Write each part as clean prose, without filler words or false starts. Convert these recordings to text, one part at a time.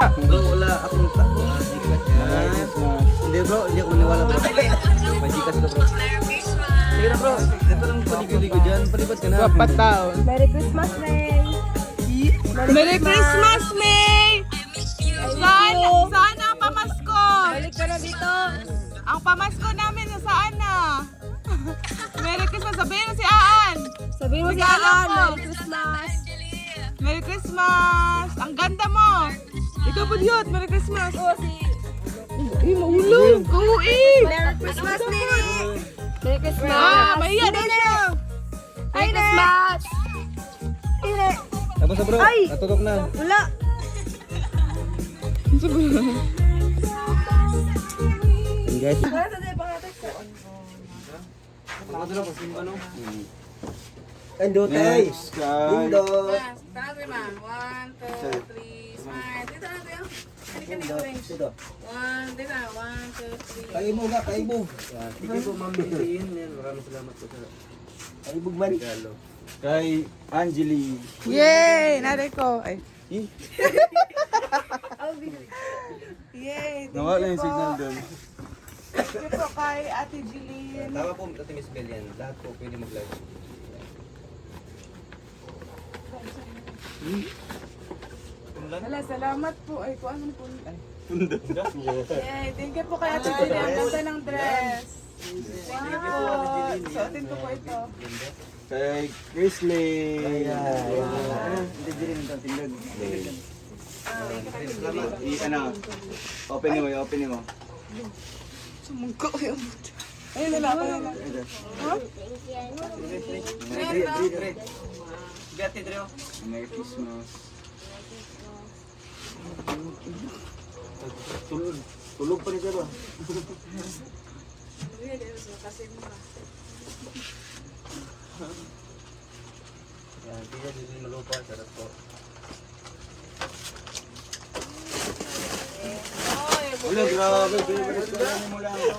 Bro, wala akong sakto. Hindi bro, hindi ako maniwala bro. May Gcash ka bro. Sige na bro, ito lang paligo-ligo dyan. Palibad ka na. Wapat taon. Merry Christmas, May! Merry Christmas, May! Saan ang pamasko? Balik ka na dito! Ang pamasko namin saan na? Merry Christmas, sabihin mo si Aan. Sabihin mo si Regalo Aan, ko. Merry Christmas! Merry Christmas! Ang ganda mo! Ikaw po diyot, Merry Christmas! Oo, si... Ay, maulog! Uwi! Merry Christmas, Nini! Merry Christmas! Ah, mahiya na siya! Merry Christmas! Nini! Tapos na bro, Ay! natutok na. Wala! Yan guys. Wala sa tayo pangatak ko. Ano na pasimba no? Ando tay. Ando. Tara, ma. 1, 2, 3, smile. Dito na tayo. Halika na yung range. Dito. 1, dito na. 1, 2, 3. Kaibo nga, kaibo. Sige po ma'am, Liliin. Maraming salamat po sa kaibog man. Regalo. Kay Angeli. Yay! Nari ko. Ay. Eh, Yay! nawala yung signal doon. Thank you po kay Ate Jeline. Tama po, Ate Miss Bell yan. Lahat po pwede mag-live. Wala, salamat po. Ay, kung anong po. Ay. Yay! Thank you po kay Ate Jeline. Ang ganda ng dress. Wow! Suotin ko po ito. Kay Chrisley. Hindi din ito tindog. Ano? Open mo, open mo. Sumungko yung buto. Ayun na lang, ayun na lang. Ha? Gati Drio. Merry Christmas. Tulog pa rin siya ba? Yan, hindi din malupa. Sarap po. Wala, grabe. Bilis ka lang mo lang. Ay,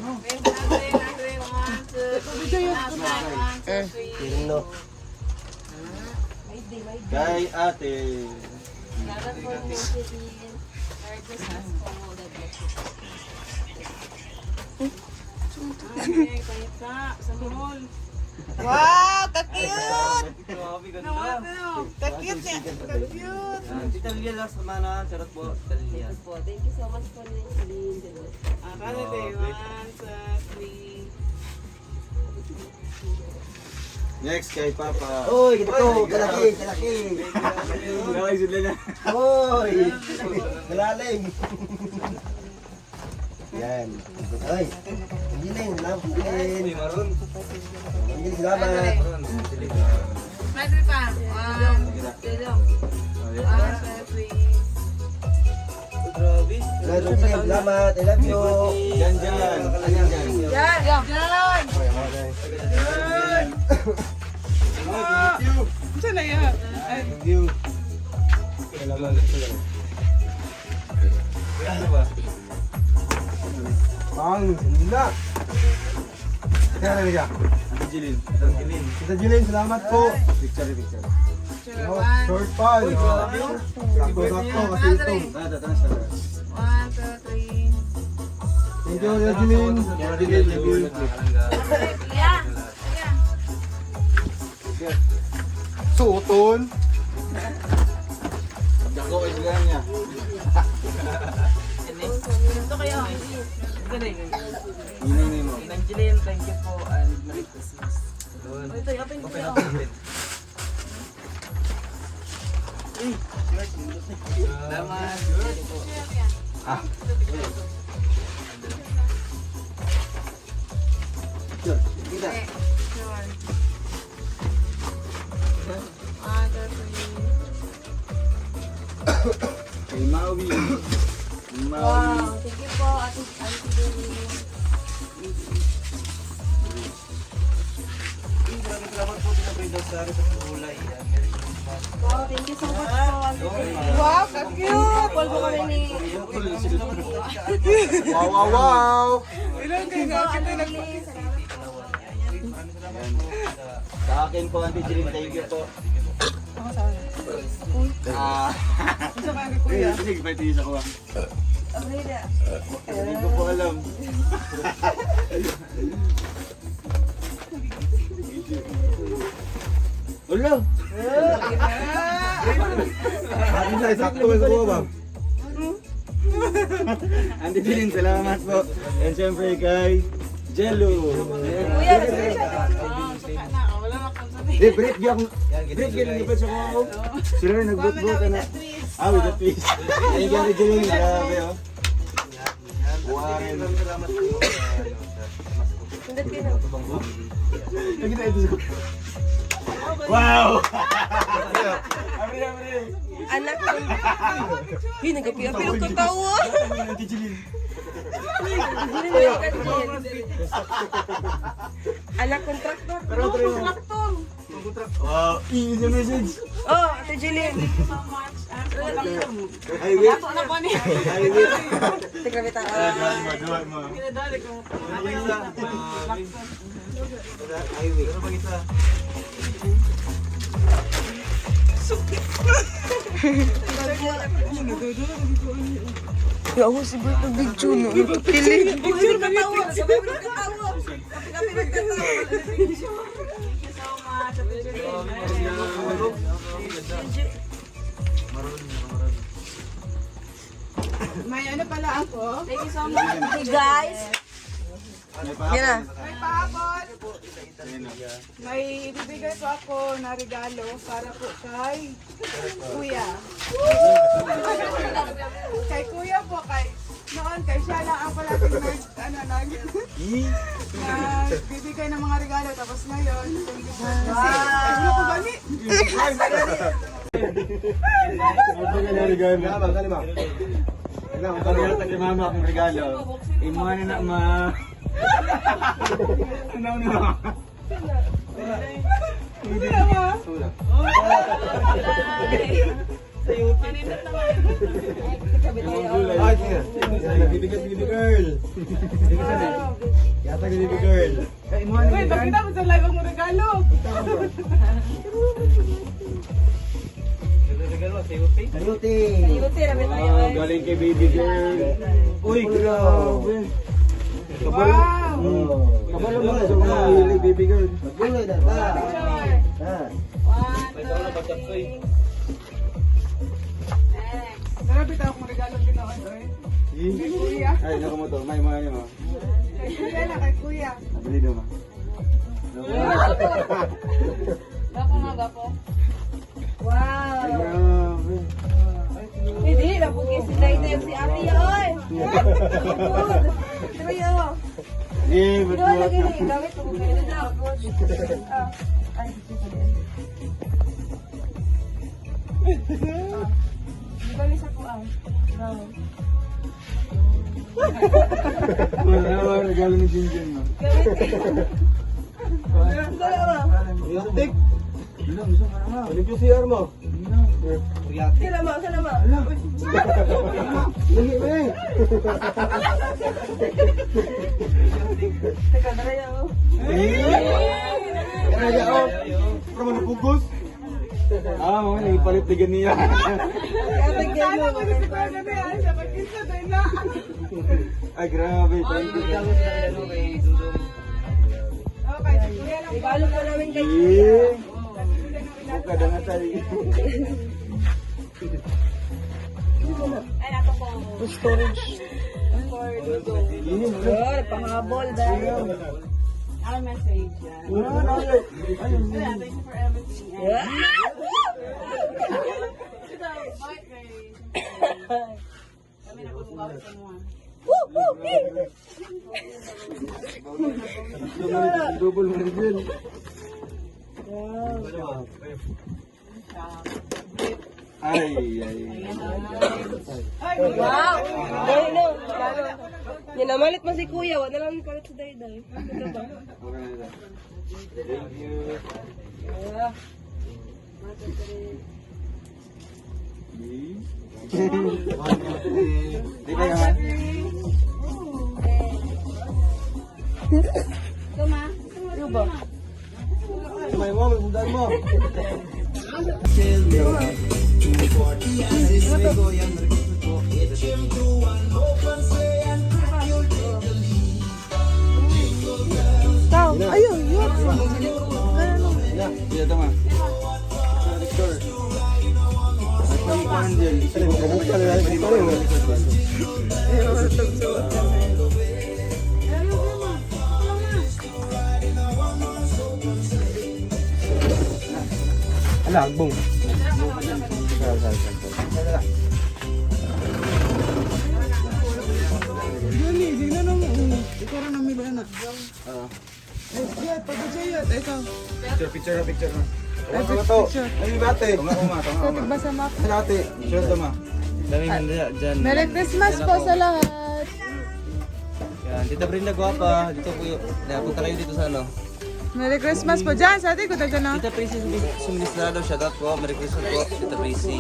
no. Tingin no. Kay ate. Wow! Ka-cute! Grabe, ganda. Ka-cute niya! Ka-cute! Tita Lilia lang sa mana. Sarap po. Tita Lilia. Thank you so much for Nini. Akala tayo. 1, 2, 3. Next kay Papa. Oy, ganito. Kalaki, kalaki. Gawin sila na. Oy! Malalim. Yan. Ay, hindi na yun. Lampin. Uy, maroon. Hindi, salamat. Madre pa. 1, 2, 3. Grabe. Salamat. I love you. Yan, dyan. Ayan, dyan. Yan! Yan! Thank you. Saan na yan? Ay, Thank you. Ano ba? Ang ganda. Kaya na niya. Ate Jilin. Ate Jilin, salamat po. Picture, picture. Short pa. Sakto-sakto kasi ito. Tara, tara, tara. 1, 2, 3. Thank you, Ate Jilin. Ate Jilin, thank you. Suoton. Dako ay sila niya. Ito kayo. Hinay mo. Angeline, thank you po and Merry Christmas. Ito, open ko. Salamat. Kita. Kay Maui. Wow, thank you po, Ate Nini. Maraming salamat po sa Brenda Sari sa kulay. Merry Christmas. Wow, thank you so much po, Ate Nini. Wow, ka-cute! Polvo kami ni... Wow, wow, wow. Ilan kayo nga? Kita na po. Sa akin po, Ate Jilin, thank you po. Ako sa akin. Gusto ka kay kuya. Sige, pwede isa ko ah. Okay na. Hindi ko po alam. Ulo! Ano na, sakto ka ko ba? Ante Jeline, salamat po. And syempre kay Jello. Kuya, nag-share siya. Saka na. Wala na akong sabi. Brief gyud nagbat sa ako. Sila rin nagbot-bot na. Ah, with the twist. Thank you Ate Jeline, grabe oh. Wow. Sundot kayo na. Lagi na ito sa wow! Amri. Anak ko. Hindi, nagkapiya-piya ko tawa. Ate Jeline. Anak kontraktor. Wow, easy message. Oh, Ate Jeline. So much. Ay, wait. Ako na po niya. Ay, wait. Tignan kita. Duwan mo. Kinadali ko. Highway. Ano bang isa? Ya ako si Bert ng video no. Pili. Pili katawa. Sabay mo nagkatawa. Kapi nagkatawa. Thank you so much. Ate Jeline. May ano pala ako? Thank you so much. Hey guys. Yan na. May pahabol. May ibibigay po ako na regalo para po kay Kuya. Kay Kuya po, kay noon kay siya lang ang palagi nagbibigay ng mga regalo tapos ngayon ano ko ba ni? Regalo kay mama akong regalo. Imo na ma. Ano na? Hindi naman. Ay, bibigyan girl. Yata baby girl. Wait, pagkita mo sa live ang regalo. Saluti. Ayuti, rabi tayo. Galing kay baby girl. Uy, grabe. Wow! Kabalo mo sa mga hilig baby girl. Maguloy na ta. Ha. 1, 2, 3. Grabe tayo kung regalo ginoon, oy. Kay Kuya. Ay, naku mo to. May mga yun. Kay Kuya na, kay Kuya. Nabili daw ma. Gapo nga, gapo. Wow. Grabe. Hindi, nabuki si Dayday si Ate Yoy. Diba yun? Eh, Diba lagi na gamit ko kayo na ako. Ay, diba lisa ko ang? Ano regalo ni Jinjin mo? Tik. Balik yung CR mo. Salamat, salamat. Lagi ba eh? Teka, dala yan ako. Kaya ako. Pero mo napugos. Ah, mga nagipalit na ganyan. Ate Kala Gelo. ko na si Kuya na yan, siya magkisa doon na. Ay, grabe. Thank you. Okay, si Kuya lang. Ibalo po namin kay Eh. Buka na nga tayo. Ay, ako po. storage. Yun, Girl, panghabol dahil. Our message yan. ayun. Yeah, thank you for everything. Yeah. Ito, bakit kay... Kami na po kung gawin sa mga. Double mo rin yun. Ay. Ay, Wow! Dahil no, lalo. Yan namalit mo si Kuya, wala lang palit si Dayday. Ito ba? Thank you. Yeah. Di ba naman? ito ma. Ano ba? May mo, may mo. Dito tama. Victor. At may kuhan dyan. Ala, agbong. Gani, di na naman. Ikaw rin ang mila na. Oo. Jayat, pag-jayat. Ikaw. Picture na. Ay, Ano to? picture. Ay, bate. Ikaw, tigbasa mo. Salate. Sure to ma. Daming handa dyan. Merry Christmas po sa lahat. Yan, Tita Brenda Guapa. Dito po yun. Punta kayo dito sa ano. Merry Christmas po. Diyan, sa atin ko taga na. Tita Prissy Suministrado. Shoutout po. Merry Christmas po. Tita Prissy.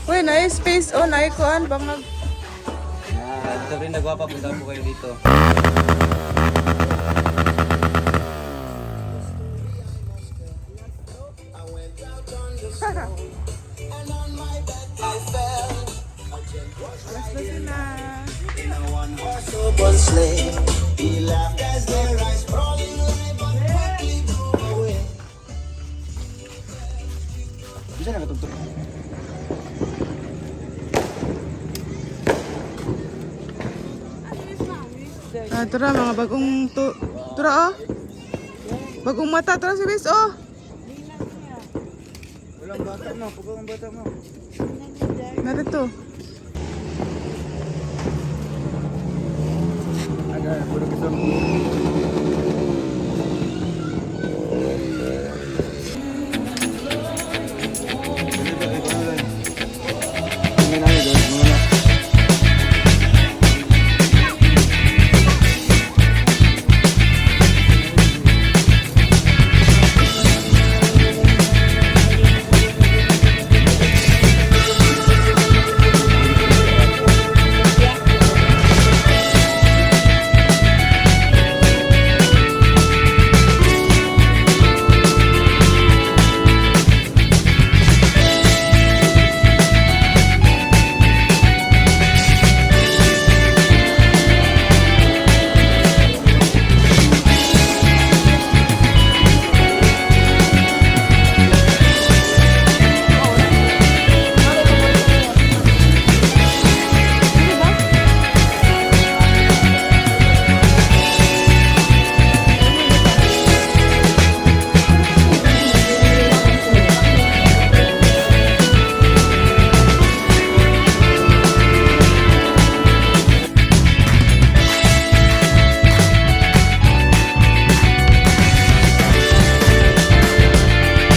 Uy, na-space on. Ay-kuan. Bangag. Yan, Tita Brenda Guapa. Punta po kayo dito. Alas na sila. Open sleigh. He laughed as their eyes crawling like but quickly blew away. Bisa na katugtog. Tara, mga bagong Tara, oh. Bagong mata. Tara si Wes, oh. Walang bata mo. Pagod ang bata mo. Narito. Aga, puro kisang